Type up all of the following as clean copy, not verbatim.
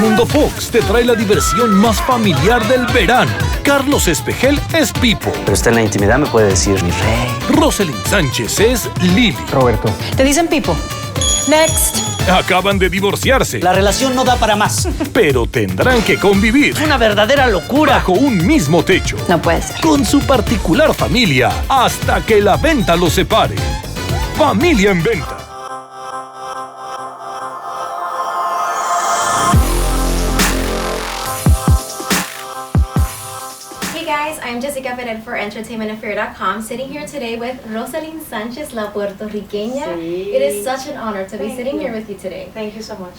MundoFOX te trae la diversión más familiar del verano. Carlos Espejel es Pipo. Pero usted en la intimidad me puede decir mi rey. Roselyn Sánchez es Lili. Roberto. Te dicen Pipo. Next. Acaban de divorciarse, La relación no da para más. pero tendrán que convivir Es una verdadera locura. bajo un mismo techo, No puede ser. con su particular familia, hasta que la venta los separe. Familia en Venta. Hey guys, I'm Jessica Ferrer for EntertainmentAffair.com, sitting here today with Roselyn Sánchez, la puertorriqueña. Sí. It is such an honor to be Thank sitting you. here with you today. Thank you so much.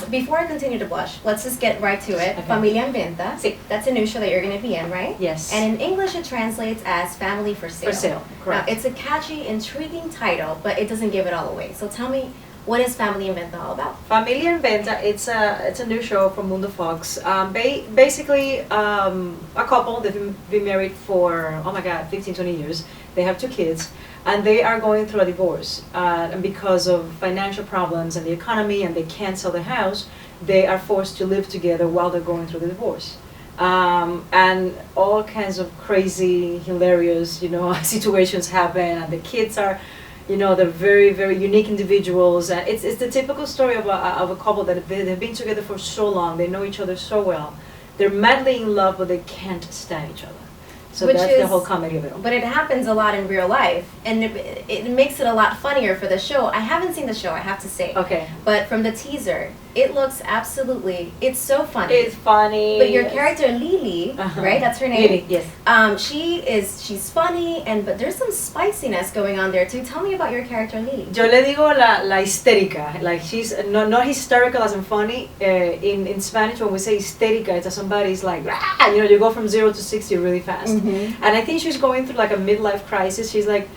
Before I continue to blush, let's just get right to it. Okay. Familia en Venta. Sí. That's a new show that you're going to be in, right? Yes. And in English, it translates as Family for Sale. For Sale, correct. Now, it's a catchy, intriguing title, but it doesn't give it all away. So tell me, what is Family en Venta all about? Familia en Venta, it's a new show from MundoFOX. Basically, a couple, they've been married for, 15, 20 years. They have 2 kids, and they are going through a divorce. And because of financial problems and the economy, and they can't sell the house, they are forced to live together while they're going through the divorce. And all kinds of crazy, hilarious, situations happen, and the kids are, they're very, very unique individuals. And it's the typical story of a couple that they've been together for so long. They know each other so well. They're madly in love, but they can't stand each other. So Which that's the is- whole comedy of it all. But it happens a lot in real life, and it makes it a lot funnier for the show. I haven't seen the show, I have to say. Okay. But from the teaser, it looks it's so funny. It's funny. But your yes. character Lili, Uh-huh. right? That's her name. Lili, yes. She's funny, but there's some spiciness going on there too. Tell me about your character Lili. Yo le digo la histérica, like she's not hysterical as in funny. In Spanish, when we say histérica, it's somebody's like, "Rah!" You go from 0 to 60 really fast. Mhm. And I think she's going through like a midlife crisis. She's like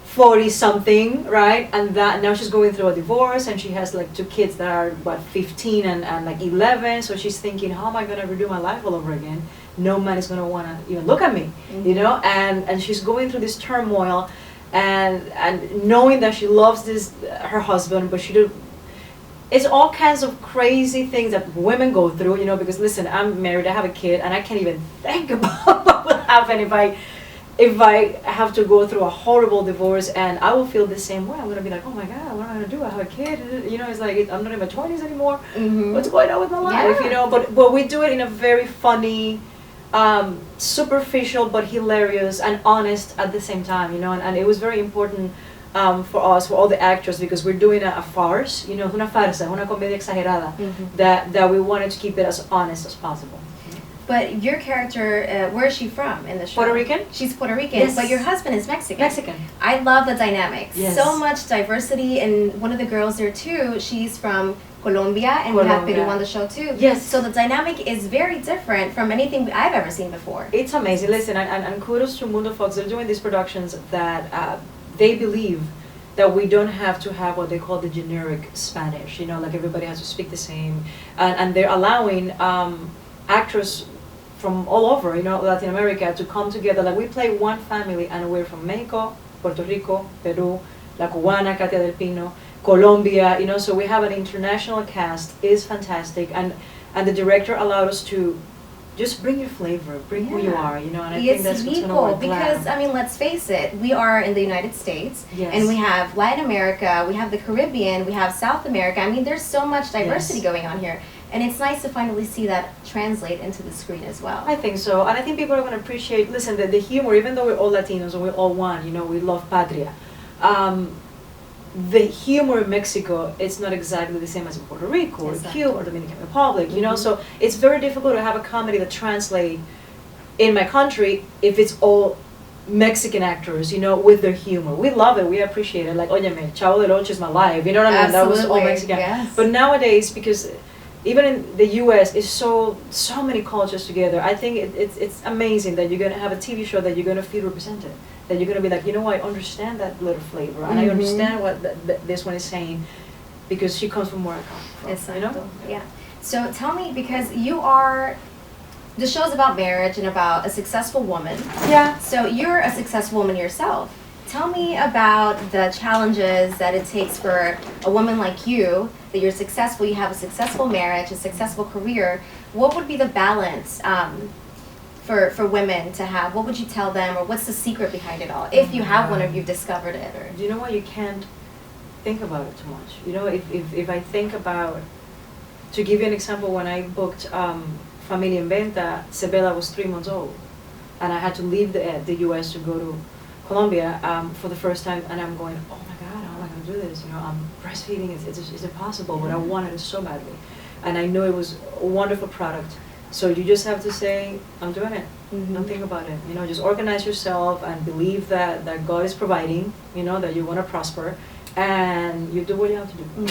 40 something, right? And that now she's going through a divorce, and she has like 2 kids that are 15 and like 11. So she's thinking, how am I gonna redo my life all over again? No man is gonna wanna even look at me, And she's going through this turmoil, and knowing that she loves her husband, but it's all kinds of crazy things that women go through, because listen, I'm married, I have a kid, and I can't even think about what will happen if I have to go through a horrible divorce, and I will feel the same way. I'm gonna be like, oh my God, what am I gonna do? I have a kid, it's like I'm not in my 20s anymore. Mhm. What's going on with my life? Yeah. But we do it in a very funny, superficial but hilarious and honest at the same time, and it was very important for us, for all the actors, because we're doing a farce, una farsa, una comedia exagerada, that we wanted to keep it as honest as possible. But your character, where is she from in the show? Puerto Rican? She's Puerto Rican, Yes. but your husband is Mexican. Mexican. I love the dynamics. Yes. So much diversity, and one of the girls there too, she's from Colombia, and we have Colombia. Peru on the show too. Yes. So the dynamic is very different from anything I've ever seen before. It's amazing. Listen, and kudos to MundoFOX. They're doing these productions that they believe that we don't have to have what they call the generic Spanish, like everybody has to speak the same. And they're allowing actors from all over, Latin America to come together. Like we play one family, and we're from Mexico, Puerto Rico, Peru, La Cubana, Katia del Pino, Colombia, so we have an international cast. It's fantastic. And the director allowed us to just bring your flavor, bring who you are, and I think that's what's going to work. Because let's face it, we are in the United States, Yes. and we have Latin America, we have the Caribbean, we have South America. There's so much diversity Yes. going on here, and it's nice to finally see that translate into the screen as well. I think so, and I think people are going to appreciate, listen, the humor, even though we're all Latinos and we're all one, we love patria. The humor in Mexico, it's not exactly the same as in Puerto Rico or Exactly. Cuba or Dominican Republic, so it's very difficult to have a comedy that translates in my country if it's all Mexican actors, with their humor. We love it, we appreciate it, like, óyeme, Chavo del Ocho is my life, you know what I mean? That was all Absolutely, Mexican. yes. But nowadays, because even in the US, it's so many cultures together. I think it's amazing that you're gonna have a TV show that you're gonna feel represented. That you're gonna be like, I understand that little flavor, and I understand what this one is saying, because she comes from where I come from. Exacto. Yeah. So tell me, because the show's about marriage and about a successful woman. Yeah. So you're a successful woman yourself. tell me about the challenges that it takes for a woman like you, that you're successful, you have a successful marriage, a successful career. What would be the balance for women to have? What would you tell them, or what's the secret behind it all? If you have one, or if you've discovered it, or Do you know what? You can't think about it too much. You know, if I think about, to give you an example, when I booked Familia and Venta, Sebela was 3 months old, and I had to leave the U.S. to go to Colombia for the first time, and I'm going, oh my God, how am I going to do this? You know, I'm breastfeeding, it's impossible, but I wanted it so badly, and I know it was a wonderful product. So you just have to say, I'm doing it. Don't think about it. You know, just organize yourself and believe that God is providing, you know, that you want to prosper, and you do what you have to do. You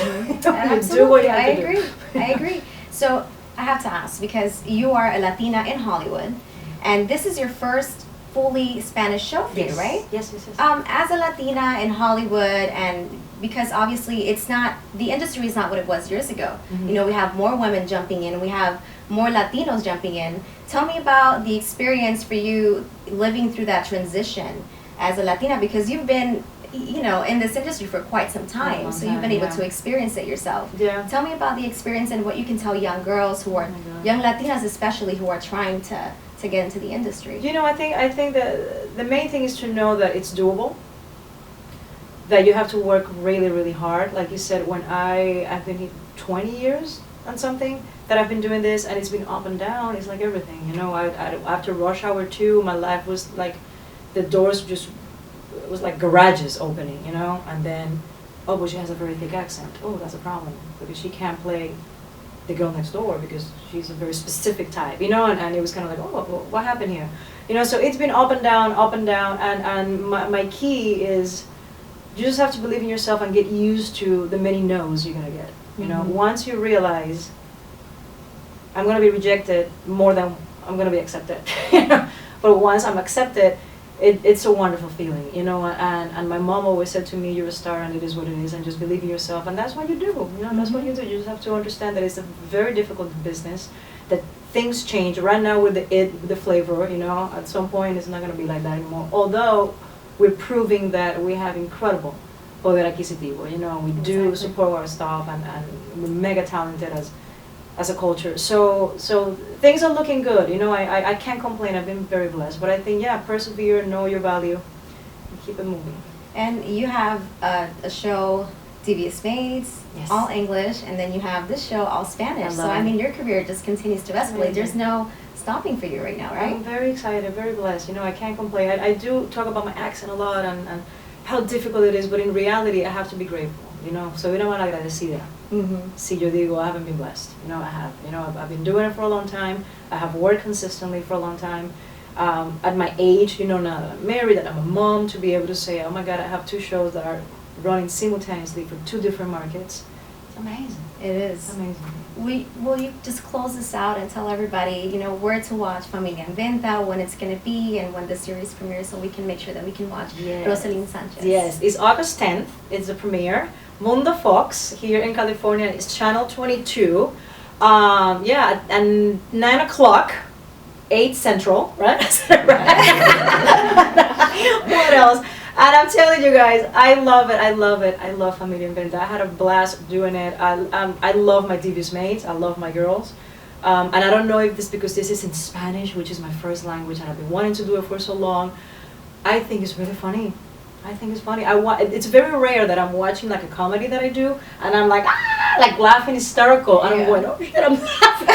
do what you have to do. I agree. So I have to ask, because you are a Latina in Hollywood, and this is your first fully Spanish show for you, right? Yes. As a Latina in Hollywood, and because obviously it's not, the industry is not what it was years ago. You know, we have more women jumping in, we have more Latinos jumping in. Tell me about the experience for you living through that transition as a Latina, because you've been, you know, in this industry for quite some time, so you've been able to experience it yourself. Yeah. Tell me about the experience and what you can tell young girls who are, young Latinas especially, who are trying to get into the industry. You know, I think that the main thing is to know that it's doable, that you have to work really, really hard. Like you said, when I've been here 20 years on something, that I've been doing this, and it's been up and down. It's like everything, you know. After Rush Hour 2, my life was like, the doors just, it was like garages opening, you know. And then, oh, but she has a very thick accent. Oh, that's a problem, because she can't play the girl next door because she's a very specific type, you know. And it was kind of like, oh, what happened here, you know. So it's been up and down, and my key is, you just have to believe in yourself and get used to the many no's you're gonna get. You know, once you realize, I'm gonna be rejected more than I'm gonna be accepted. You know? But once I'm accepted, it's a wonderful feeling, you know. And my mom always said to me, "You're a star, and it is what it is, and just believe in yourself." And that's what you do. You know, that's what you do. You just have to understand that it's a very difficult business. That things change. Right now with the flavor, you know, at some point it's not gonna be like that anymore. Although we're proving that we have incredible poder adquisitivo. You know, we do support our staff, and we're mega talented as a culture. So things are looking good. You know, I can't complain. I've been very blessed. But I think, yeah, persevere, know your value, and keep it moving. And you have a show, Devious Maids, all English, and then you have this show, all Spanish. So I mean, your career just continues to escalate. There's no stopping for you right now, right? I'm very excited, very blessed. You know, I can't complain. I do talk about my accent a lot and how difficult it is, but in reality, I have to be grateful. You know, so you know what, agradecida. Si yo digo, I haven't been blessed. You know, I have. You know, I've been doing it for a long time. I have worked consistently for a long time. At my age, you know, now that I'm married, that I'm a mom, to be able to say, oh my God, I have 2 shows that are running simultaneously for 2 different markets. It's amazing. It is. It's amazing. Will you just close this out and tell everybody, you know, where to watch Familia and Venta, when it's going to be, and when the series premieres, so we can make sure that we can watch Roselyn Sánchez. Yes, it's August 10th. It's the premiere. MundoFOX here in California. It's channel 22. Yeah, and 9 o'clock, 8 Central, right? What else? And I'm telling you guys, I love it. I love Familia and Venta. I had a blast doing it. I love my Devious Maids. I love my girls. And I don't know if this, because this is in Spanish, which is my first language, and I've been wanting to do it for so long. I think it's really funny. I think it's funny. It's very rare that I'm watching like a comedy that I do, and I'm like, like laughing hysterical. And I'm going, oh shit, I'm laughing.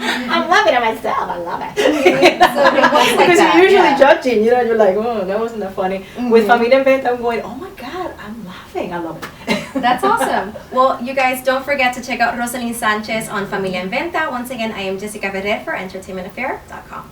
I'm laughing at myself. I love it. Because you're usually judging, you know, you're like, oh, that wasn't that funny. With Familia and Venta, I'm going, oh my God, I'm laughing. I love it. That's awesome. Well, you guys, don't forget to check out Roselyn Sánchez on Familia and Venta. Once again, I am Jessica Ferrer for entertainmentaffair.com.